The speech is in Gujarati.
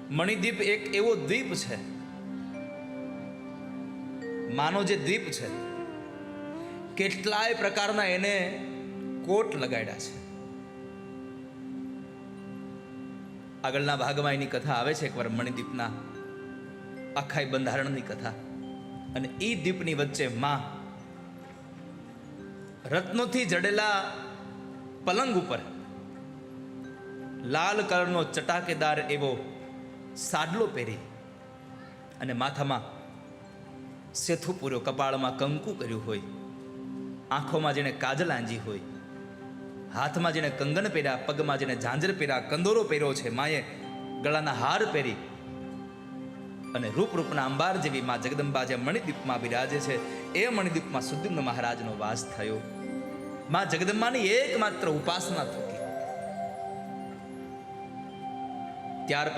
મણિદ્વીપ એક એવો દ્વીપ છે, માનો જે દ્વીપ છે, કેટલાય પ્રકારના એને કોટ લગાડ્યા છે. આગળના ભાગમાં એની કથા આવે છે એકવાર મણિદ્વીપના આખા બંધારણની કથા. અને એ દ્વીપની વચ્ચે માં રત્નોથી જડેલા પલંગ ઉપર લાલ કલરનો ચટાકેદાર એવો સાડલો પહેરી અને માથામાં સેથું પૂર્યો, કપાળમાં કંકુ કર્યું હોય, આંખોમાં જેને કાજલ આંજી હોય, હાથમાં જેને કંગન પહેર્યા, પગમાં જેને ઝાંઝર પહેર્યા, કંદોરો પહેર્યો છે, માએ ગળાના હાર પહેરી અને રૂપના અંબાર જેવી માં જગદંબા જે મણિદ્વીપમાં બિરાજે છે, એ મણિદ્વીપમાં સુદ્યુમ્ન મહારાજનો વાસ થયો. માં જગદંબાની એકમાત્ર ઉપાસના થતી. ત્યાર